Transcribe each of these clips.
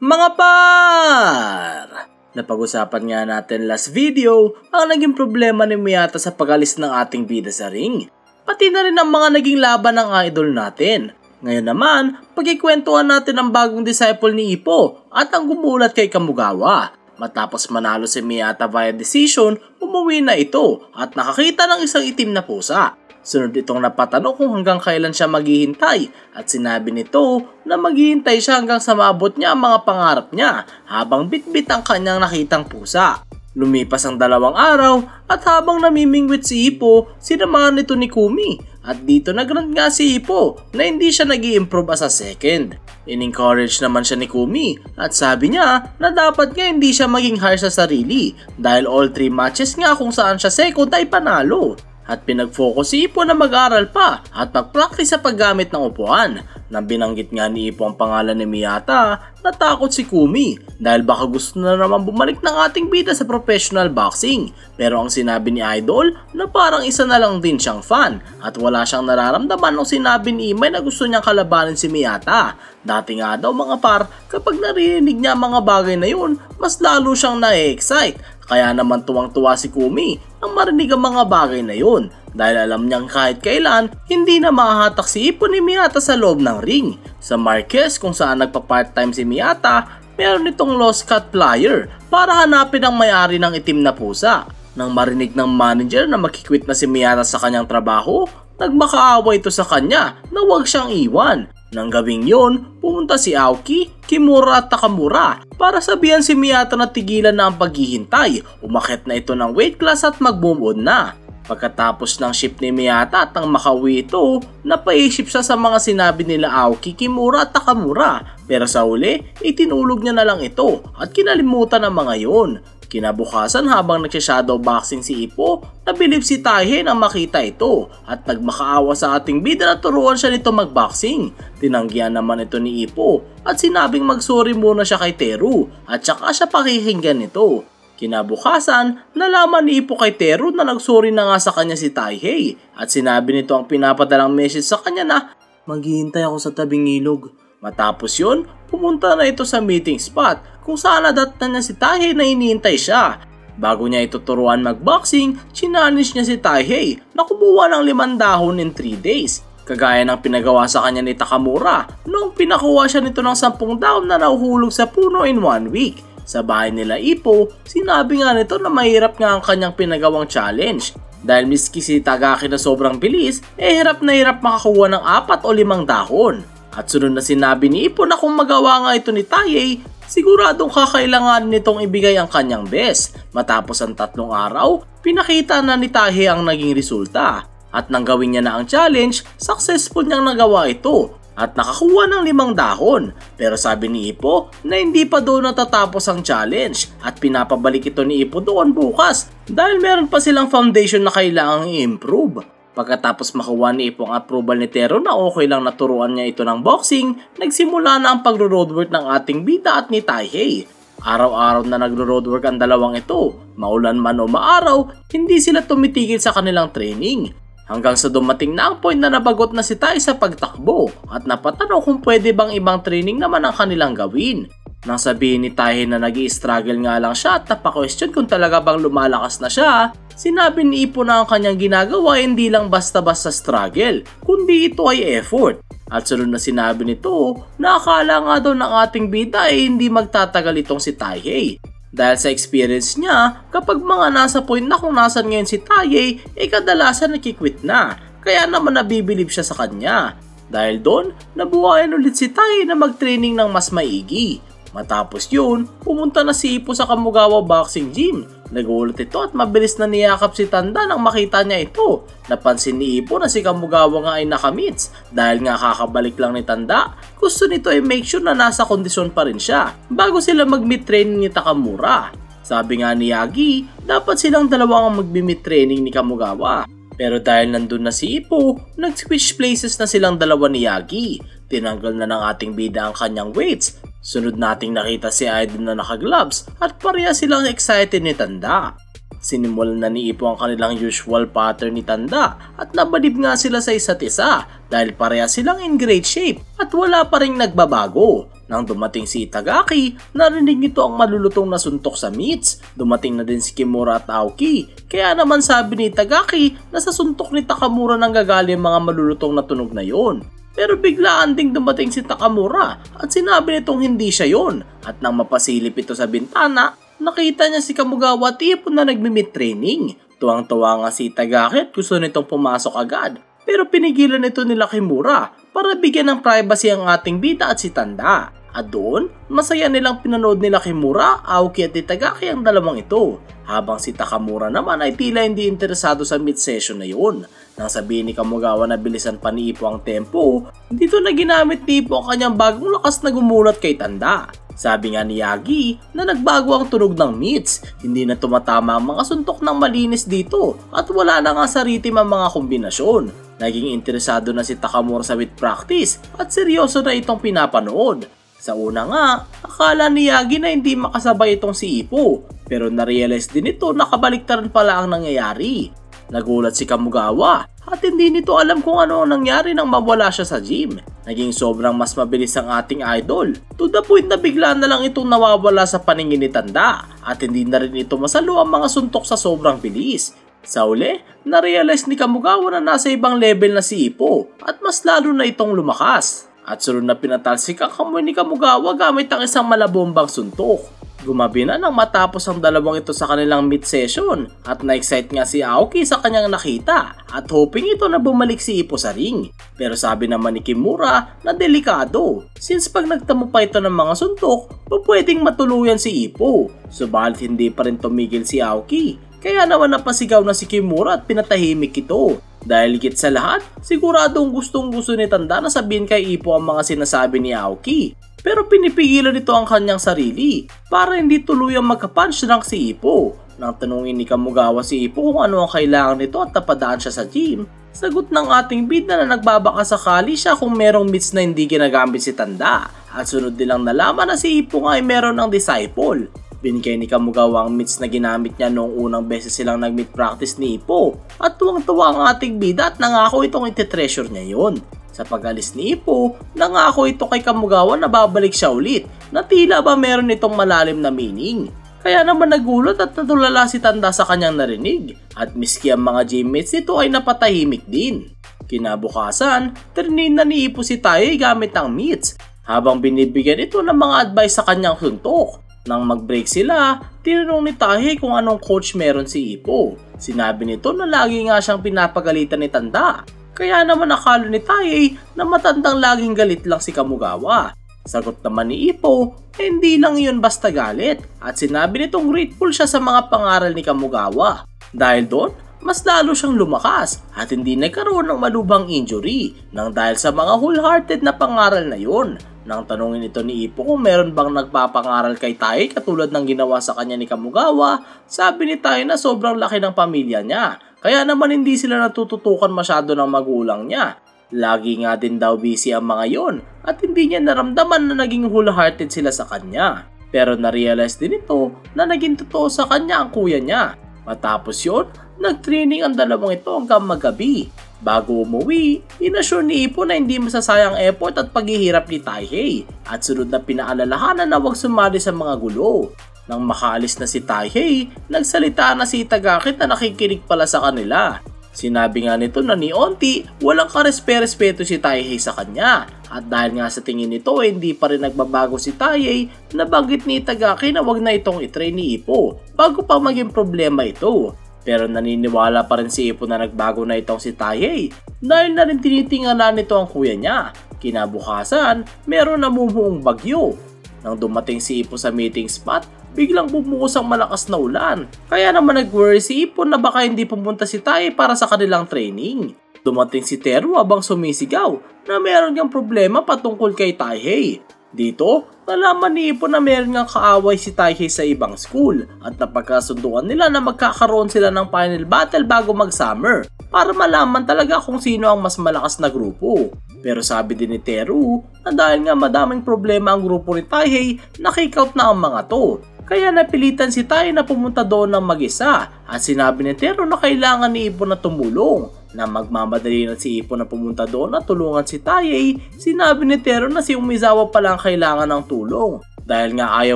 Mga par! Napag-usapan nga natin last video ang naging problema ni Miyata sa pag-alis ng ating bida sa ring. Pati na rin ang mga naging laban ng idol natin. Ngayon naman, pagkikwentuhan natin ang bagong disciple ni Ippo at ang gumulat kay Kamugawa. Matapos manalo si Miyata via decision, umuwi na ito at nakakita ng isang itim na pusa. Sunod itong napatanong kung hanggang kailan siya maghihintay at sinabi nito na maghihintay siya hanggang sa maabot niya ang mga pangarap niya habang bitbit ang kanyang nakitang pusa. Lumipas ang 2 araw at habang namimingwit si Ippo, sinamahan nito ni Kumi at dito nagrant nga si Ippo na hindi siya nag-i-improve as a second. In-encourage naman siya ni Kumi at sabi niya na dapat nga hindi siya maging harsh sa sarili dahil all 3 matches nga kung saan siya second ay panalo. At pinag-focus si Ippo na mag-aral pa at mag-practice sa paggamit ng upuan. Nang binanggit nga ni Ippo ang pangalan ni Miyata, natakot si Kumi dahil baka gusto na naman bumalik ng ating bida sa professional boxing. Pero ang sinabi ni Idol na parang isa na lang din siyang fan at wala siyang nararamdaman nung sinabi ni Imay na gusto niyang kalabanin si Miyata. Dati nga daw mga par, kapag narinig niya mga bagay na yun, mas lalo siyang na-excite. Kaya naman tuwang-tuwa si Kumi nang marinig ang mga bagay na yun dahil alam niyang kahit kailan hindi na mahahatak si Ippo ni Miyata sa loob ng ring. Sa Marquez kung saan nagpa-part-time si Miyata, meron itong lost cut flyer para hanapin ang may-ari ng itim na pusa. Nang marinig ng manager na makikwit na si Miyata sa kanyang trabaho, nagmakaawa ito sa kanya na huwag siyang iwan. Nang gabing yun, pumunta si Aoki, Kimura at Takamura para sabihan si Miyata na tigilan na ang paghihintay. Umakyat na ito ng weight class at mag-boom on na. Pagkatapos ng shift ni Miyata at nang makauwi ito, napaisip siya sa mga sinabi nila Aoki, Kimura at Takamura. Pero sa uli, itinulog niya na lang ito at kinalimutan ang mga yun. Kinabukasan habang nagsha-shadow boxing si Ippo, nabilib si Taihei nang makita ito at nagmakaawa sa ating bida na turuan siya nito magboxing. Tinanggihan naman ito ni Ippo at sinabing magsorry muna siya kay Teru at saka siya pakikinggan nito. Kinabukasan, nalaman ni Ippo kay Teru na nagsorry na nga sa kanya si Taihei at sinabi nito ang pinapadalang message sa kanya na maghihintay ako sa tabing ilog. Matapos yun, pumunta na ito sa meeting spot kung saan nadatnan niya si Taihei na hinihintay siya. Bago niya ito turuan magboxing, challenge niya si Taihei na kumuha ng 5 dahon in 3 days. Kagaya ng pinagawa sa kanya ni Takamura noong pinakuha siya nito ng 10 dahon na nahuhulog sa puno in 1 week. Sa bahay nila Ippo, sinabi nga nito na mahirap nga ang kanyang pinagawang challenge. Dahil miski si Tagaki na sobrang bilis, hirap na hirap makakuha ng 4 o 5 dahon. At sunod na sinabi ni Ippo na kung magawa nga ito ni Taihei, siguradong kakailangan nitong ibigay ang kanyang best. Matapos ang 3 araw, pinakita na ni Taihei ang naging resulta. At nang gawin niya na ang challenge, successful niyang nagawa ito at nakakuha ng 5 dahon. Pero sabi ni Ippo na hindi pa doon natatapos ang challenge at pinapabalik ito ni Ippo doon bukas dahil meron pa silang foundation na kailangang i-improve. Pagkatapos makuha ni Ippo ang approval ni Teru na okay lang naturuan niya ito ng boxing, nagsimula na ang pagro-roadwork ng ating bida at ni Taihei. Araw-araw na nagro-roadwork ang dalawang ito. Maulan man o maaraw, hindi sila tumitigil sa kanilang training. Hanggang sa dumating na ang point na nabagot na si Taihei sa pagtakbo at napatanong kung pwede bang ibang training naman ang kanilang gawin. Nang sabihin ni Taihei na nag-i-struggle nga lang siya at napaka-question kung talaga bang lumalakas na siya, sinabi ni Ippo na ang kanyang ginagawa hindi lang basta-basta struggle, kundi ito ay effort. At sunod na sinabi nito na akala nga daw ng ating bida ay hindi magtatagal itong si Taihei. Dahil sa experience niya, kapag mga nasa point na kung nasan ngayon si Taihei, kadalasan nakikwit na. Kaya naman nabibilib siya sa kanya. Dahil doon, nabuhayan ulit si Taihei na mag-training ng mas maigi. Matapos yun, pumunta na si Ippo sa Kamugawa Boxing Gym. Nagulat ito at mabilis na niyakap si Tanda nang makita niya ito. Napansin ni Ippo na si Kamugawa nga ay nakamits. Dahil nga kakabalik lang ni Tanda, gusto nito ay make sure na nasa kondisyon pa rin siya bago sila mag-meet training ni Takamura. Sabi nga ni Yagi, dapat silang dalawa ang mag-meet training ni Kamugawa. Pero dahil nandun na si Ippo, nag-switch places na silang dalawa ni Yagi. Tinanggal na ng ating bida ang kanyang weights. Sunod nating nakita si Idol na naka-gloves at pareha silang excited ni Tanda. Sinimulan na ni Ippo ang kanilang usual pattern ni Tanda at nabalib nga sila sa isa't isa dahil pareha silang in great shape at wala pa ring nagbabago. Nang dumating si Itagaki, narinig nito ang malulutong na suntok sa meats. Dumating na din si Kimura at Aoki, kaya naman sabi ni Itagaki na sa suntok ni Takamura nang gagaling mga malulutong na tunog na yon. Pero biglaan ding dumating si Takamura at sinabi nitong hindi siya yon. At nang mapasilip ito sa bintana, nakita niya si Kamugawa at Ippo na nagmi-meat training. Tuwang-tuwa nga si Itagaki at gusto nitong pumasok agad. Pero pinigilan ito nila Kimura para bigyan ng privacy ang ating bida at si Tanda. At doon, masaya nilang pinanood nila Kimura, Aoki at Itagaki ang dalawang ito. Habang si Takamura naman ay tila hindi interesado sa meet session na yun. Nang sabihin ni Kamugawa na bilisan pa ni Ippo ang tempo, dito na ginamit ni Ippo ang kanyang bagong lakas na gumulat kay Tanda. Sabi nga ni Yagi na nagbago ang tunog ng meets, hindi na tumatama ang mga suntok ng malinis dito at wala na nga sa rhythm ang mga kombinasyon. Naging interesado na si Takamura sa meet practice at seryoso na itong pinapanood. Sa una nga, akala ni Yagi na hindi makasabay itong si Ippo, pero narealize din ito na kabaliktaran pala ang nangyayari. Nagulat si Kamugawa at hindi nito alam kung ano ang nangyari nang mawala siya sa gym. Naging sobrang mas mabilis ang ating idol, to the point na bigla na lang itong nawawala sa paningin ni Tanda at hindi na rin ito masalo ang mga suntok sa sobrang bilis. Sa uli, narealize ni Kamugawa na nasa ibang level na si Ippo at mas lalo na itong lumakas. At sunod na pinatalsik ang kamay ni Kamugawa gamit ang isang malabombang suntok. Gumabi na nang matapos ang dalawang ito sa kanilang meet session at na-excite nga si Aoki sa kanyang nakita at hoping ito na bumalik si Ippo sa ring. Pero sabi naman ni Kimura na delikado since pag nagtamo pa ito ng mga suntok, pwedeng matuluyan si Ippo. Subalit hindi pa rin tumigil si Aoki, kaya naman napasigaw na si Kimura at pinatahimik ito. Dahil higit sa lahat, siguradong gustong gusto ni Tanda na sabihin kay Ippo ang mga sinasabi ni Aoki. Pero pinipigilan nito ang kanyang sarili para hindi tuluyang magka-punch drunk si Ippo. Nang tanungin ni Kamugawa si Ippo kung ano ang kailangan nito at napadaan siya sa gym, sagot ng ating bida na nagbabaka sakali siya kung merong meets na hindi ginagamit si Tanda. At sunod nilang nalaman na si Ippo nga ay meron ng disciple. Binigay ni Kamugawa ang meets na ginamit niya noong unang beses silang nag-meet practice ni Ippo at tuwang-tuwa ang ating bida at nangako itong iti-treasure niya yon. Sa pag-alis ni Ippo, nangako ito kay Kamugawa na babalik siya ulit na tila ba meron itong malalim na meaning. Kaya naman nagulat at natulala si Tanda sa kanyang narinig at miski ang mga gymmates nito ay napatahimik din. Kinabukasan, trinin na ni Ippo si Tae gamit ang meets habang binibigyan ito ng mga advice sa kanyang suntok. Nang mag-break sila, tinanong ni Tae kung anong coach meron si Ippo. Sinabi nito na lagi nga siyang pinapagalitan ni Tanda. Kaya naman akala ni Tae na matandang laging galit lang si Kamugawa. Sagot naman ni Ippo, hindi lang yun basta galit at sinabi nitong grateful siya sa mga pangaral ni Kamugawa. Dahil doon, mas lalo siyang lumakas at hindi nagkaroon ng malubhang injury nang dahil sa mga wholehearted na pangaral na yun. Nang tanungin ito ni Ippo kung meron bang nagpapangaral kay Tae katulad ng ginawa sa kanya ni Kamugawa, sabi ni Tae na sobrang laki ng pamilya niya. Kaya naman hindi sila natututukan masyado ng magulang niya. Lagi nga din daw busy ang mga yon at hindi niya naramdaman na naging wholehearted sila sa kanya. Pero narealize din ito na naging totoo sa kanya ang kuya niya. Matapos yon, nag-training ang dalawang ito hanggang magabi. Bago umuwi, inassure ni Ippo na hindi masasayang effort at paghihirap ni Taihei at sunod na pinaalalahanan na huwag sumali sa mga gulo. Nang makaalis na si Taihei, nagsalita na si Itagaki na nakikinig pala sa kanila. Sinabi nga nito na ni Onti walang karespe-respeto si Taihei sa kanya at dahil nga sa tingin nito hindi pa rin nagbabago si Taihei, nabanggit ni Itagaki na wag na itong itrain ni Ippo bago pa maging problema ito. Pero naniniwala pa rin si Ippo na nagbago na itong si Taihei dahil na rin tinitingala nito ang kuya niya. Kinabukasan, meron namumuong bagyo. Nang dumating si Ippo sa meeting spot, biglang bumuhos ang malakas na ulan. Kaya naman nag-worry si Ippo na baka hindi pumunta si Tae para sa kanilang training. Dumating si Teru habang sumisigaw na meron niyang problema patungkol kay Taihei. Dito, nalaman ni Ippo na meron ngang kaaway si Taihei sa ibang school at napagkasunduan nila na magkakaroon sila ng final battle bago mag-summer para malaman talaga kung sino ang mas malakas na grupo. Pero sabi din ni Teru na dahil nga madaming problema ang grupo ni Taihei, na-kick-out na ang mga to. Kaya napilitan si Tae na pumunta doon ng mag-isa at sinabi ni Teru na kailangan ni Ippo na tumulong. Na magmamadali na si Ippo na pumunta doon at tulungan si Taihei, sinabi ni Teru na si Umizawa pala ang kailangan ng tulong. Dahil nga ayaw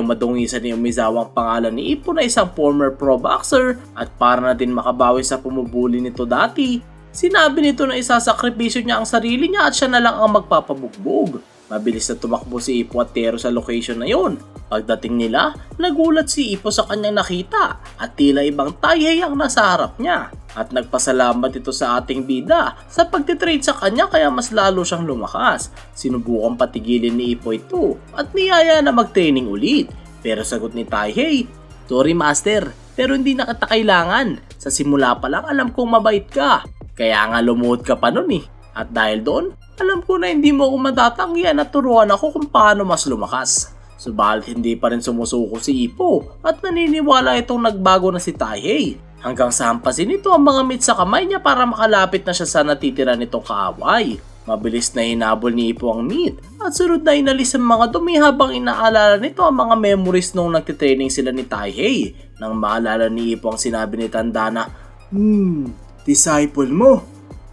madungisan ni Umizawa ang pangalan ni Ippo na isang former pro boxer at para na din makabawi sa pumubuli nito dati, sinabi nito na isasakripisyo niya ang sarili niya at siya na lang ang magpapabugbog. Mabilis na tumakbo si Ippo at Teru sa location na yon. Pagdating nila, nagulat si Ippo sa kanyang nakita at tila ibang Taihei ang nasa harap niya. At nagpasalamat ito sa ating bida sa pagtitrade sa kanya kaya mas lalo siyang lumakas. Sinubukan patigilin ni Ippo ito at niyaya na mag-training ulit. Pero sagot ni Taihei, "Sorry master, pero hindi na kita kailangan. Sa simula pa lang alam kong mabait ka. Kaya nga lumuhod ka pa nun eh. At dahil doon, alam ko na hindi mo ako matatanggihan at turuan ako kung paano mas lumakas." Subalit hindi pa rin sumusuko si Ippo at naniniwala itong nagbago na si Taihei. Hanggang sa hampasin nito ang mga meat sa kamay niya para makalapit na siya sa natitira nitong kaaway. Mabilis na hinabol ni Ippo ang meat at sunod na inalis ang mga dumi habang inaalala nito ang mga memories nung nagtitraining sila ni Taihei. Nang maalala ni Ippo ang sinabi ni Tanda na, disciple mo,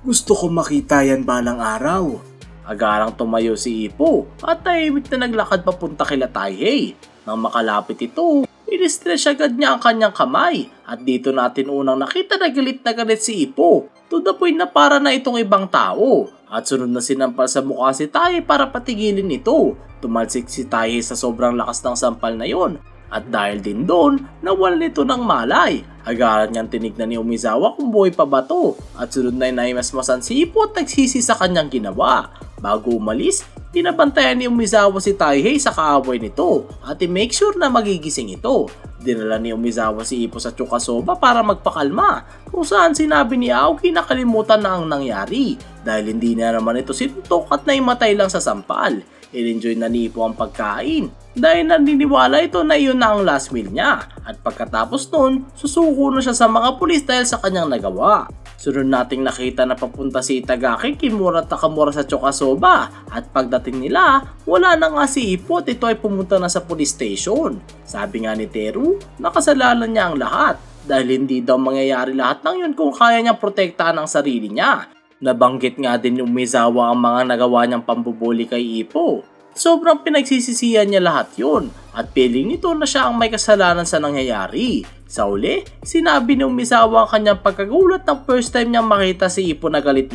gusto ko makita yan balang araw. Agarang tumayo si Ippo at tahimik na naglakad papunta kila Taihei. Nang makalapit ito, i-stretch agad niya ang kanyang kamay at dito natin unang nakita na galit si Ippo to the point na para na itong ibang tao at sunod na sinampal sa mukha si Taihei para patigilin ito. Tumalsik si Taihei sa sobrang lakas ng sampal na yon at dahil din doon nawalan ito ng malay. Agaran niyang tinignan ni Umizawa kung buhay pa ba to at sunod na inaimasmasan si Ippo at nagsisi sa kanyang ginawa. Bago umalis, pinabantayan ni Umizawa si Taihei sa kaaway nito at i-make sure na magigising ito. Dinala ni Umizawa si Ippo sa Chukasoba para magpakalma kung saan sinabi ni Aoki na kalimutan na ang nangyari dahil hindi na naman ito sinuntok at naimatay lang sa sampal. I-enjoy na ni Ippo ang pagkain dahil naniniwala ito na iyon na ang last meal niya at pagkatapos nun, susuko na siya sa mga pulis dahil sa kanyang nagawa. Sunod nating nakita na papunta si Itagaki, Kimura at Takamura sa Chukasoba at pagdating nila, wala na nga si Ippo at ito ay pumunta na sa police station. Sabi nga ni Teru, nakasalanan niya ang lahat dahil hindi daw mangyayari lahat ng yun kung kaya niyang protektahan ang sarili niya. Nabanggit nga din ni Umizawa ang mga nagawa niyang pambubuli kay Ippo. Sobrang pinagsisisihan niya lahat yun at feeling nito na siya ang may kasalanan sa nangyayari. Sa uli, sinabi ni Umizawa ang kanyang pagkagulat ng first time niyang makita si Ippo na galit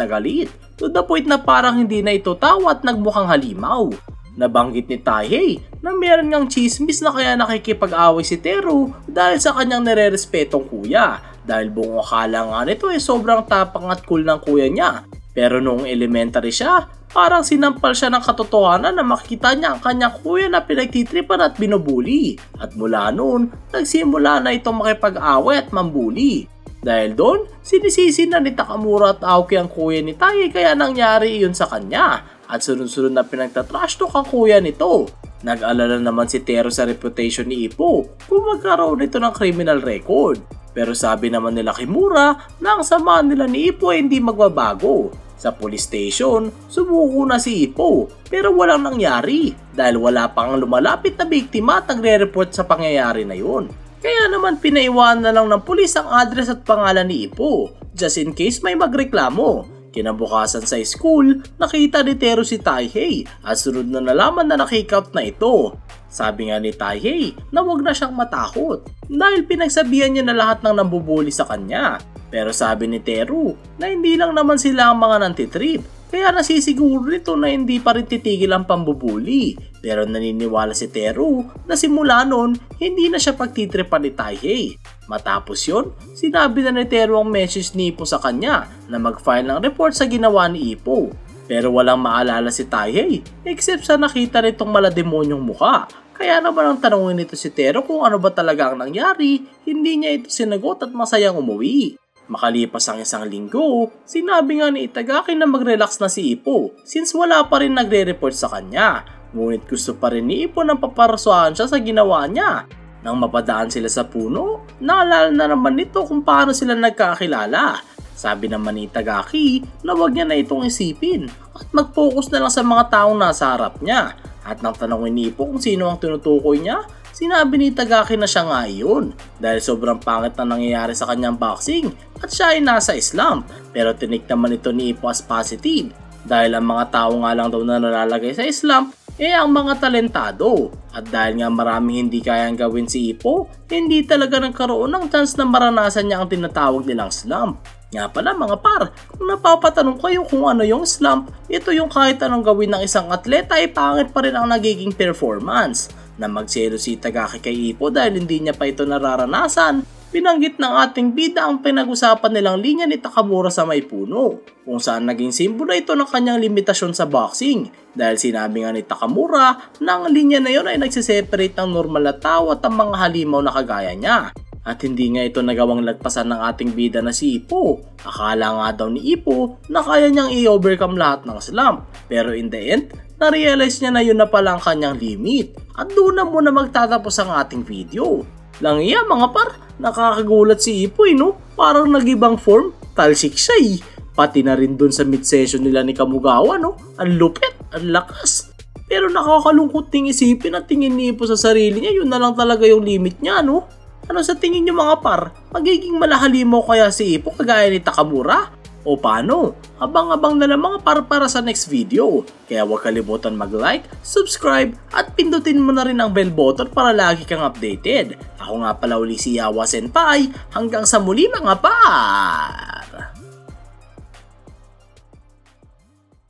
to the point na parang hindi na ito tawa at nagmukhang halimaw. Nabanggit ni Taihei na meron ngang chismis na kaya nakikipag-away si Teru dahil sa kanyang nire-respetong kuya dahil buong akala nga nito ay sobrang tapang at cool ng kuya niya. Pero noong elementary siya, parang sinampal siya ng katotohanan na makita niya ang kanyang kuya na pinagtitripan at binubuli. At mula noon, nagsimula na itong makipag-away at mambuli. Dahil doon, sinisisi na ni Takamura at Aoki ang kuya ni Taihei kaya nangyari iyon sa kanya. At sunod-sunod na pinagtatrash talk ang kuya nito. Nag-alala naman si Teru sa reputation ni Ippo kung magkaroon nito ng criminal record. Pero sabi naman nila Kimura na ang samahan nila ni Ippo ay hindi magbabago. Sa police station, sumuko na si Ippo pero walang nangyari dahil wala pang lumalapit na biktima at nagre-report sa pangyayari na yun. Kaya naman pinaiwan na lang ng pulis ang address at pangalan ni Ippo just in case may magreklamo. Kinabukasan sa school, nakita ni Teru si Taihei at sunod na nalaman na nakikout na ito. Sabi nga ni Taihei na wag na siyang matakot dahil pinagsabihan niya na lahat ng nambubuli sa kanya. Pero sabi ni Teru na hindi lang naman sila ang mga nantitrip kaya nasisiguro nito na hindi pa rin titigil ang pambubuli. Pero naniniwala si Teru na simula noon hindi na siya pagtitripan ni Taihei. Matapos yon, sinabi na ni Teru ang message ni Ippo sa kanya na mag-file ng report sa ginawa ni Ippo. Pero walang maalala si Taihei except sa nakita nitong malademonyong mukha. Kaya naman ang tanongin nito si Teru kung ano ba talaga ang nangyari, hindi niya ito sinagot at masayang umuwi. Makalipas ang isang linggo, sinabi nga ni Itagaki na mag-relax na si Ippo since wala pa rin nagre-report sa kanya. Ngunit gusto pa rin ni Ippo nang paparasuhan siya sa ginawa niya. Nang mapadaan sila sa puno, naalala na naman nito kung paano sila nagkakilala. Sabi naman ni Itagaki na wag niya na itong isipin at mag-focus na lang sa mga taong nasa harap niya. At nang tanongin ni Ippo kung sino ang tinutukoy niya, sinabi ni Tagaki na siya nga iyon dahil sobrang pangit na nangyayari sa kanyang boxing at siya ay nasa Islam, pero tinik naman ito ni Ippo as positive dahil ang mga tao nga lang daw na nalalagay sa Islam ang mga talentado, at dahil nga maraming hindi kayang gawin si Ippo, hindi talaga nagkaroon ng chance na maranasan niya ang tinatawag nilang slump. Nga pala mga par, kung napapatanong kayo kung ano yung slump, ito yung kahit anong gawin ng isang atleta ay pangit pa rin ang nagiging performance. Na magselo si Tagaki kay Ippo dahil hindi niya pa ito nararanasan, binanggit ng ating bida ang pinag-usapan nilang linya ni Takamura sa may puno, kung saan naging simbolo ito ng kanyang limitasyon sa boxing dahil sinabi nga ni Takamura na ang linya na yon ay nagsiseparate ng normal na tao at ang mga halimaw na kagaya niya. At hindi nga ito nagawang lagpasan ng ating bida na si Ippo. Akala nga daw ni Ippo na kaya niyang i-overcome lahat ng slump, pero in the end, na-realize niya na yun na pala ang kanyang limit at doon na muna magtatapos ang ating video. Lang iya mga par, nakakagulat si Ippo no? Parang nag-ibang form, talsik siya Pati na rin dun sa mid-session nila ni Kamugawa no? Ang lupit, ang lakas. Pero nakakalungkot ting isipin at tingin ni Ippo sa sarili niya, yun na lang talaga yung limit niya no? Ano sa tingin niyo mga par, magiging malahalimaw kaya si Ippo kagaya ni Takamura? O paano? Abang-abang na lang mga par para sa next video. Kaya huwag kalimutan mag-like, subscribe at pindutin mo na rin ang bell button para lagi kang updated. Ako nga pala uli si Yawa Senpai. Hanggang sa muli mga par!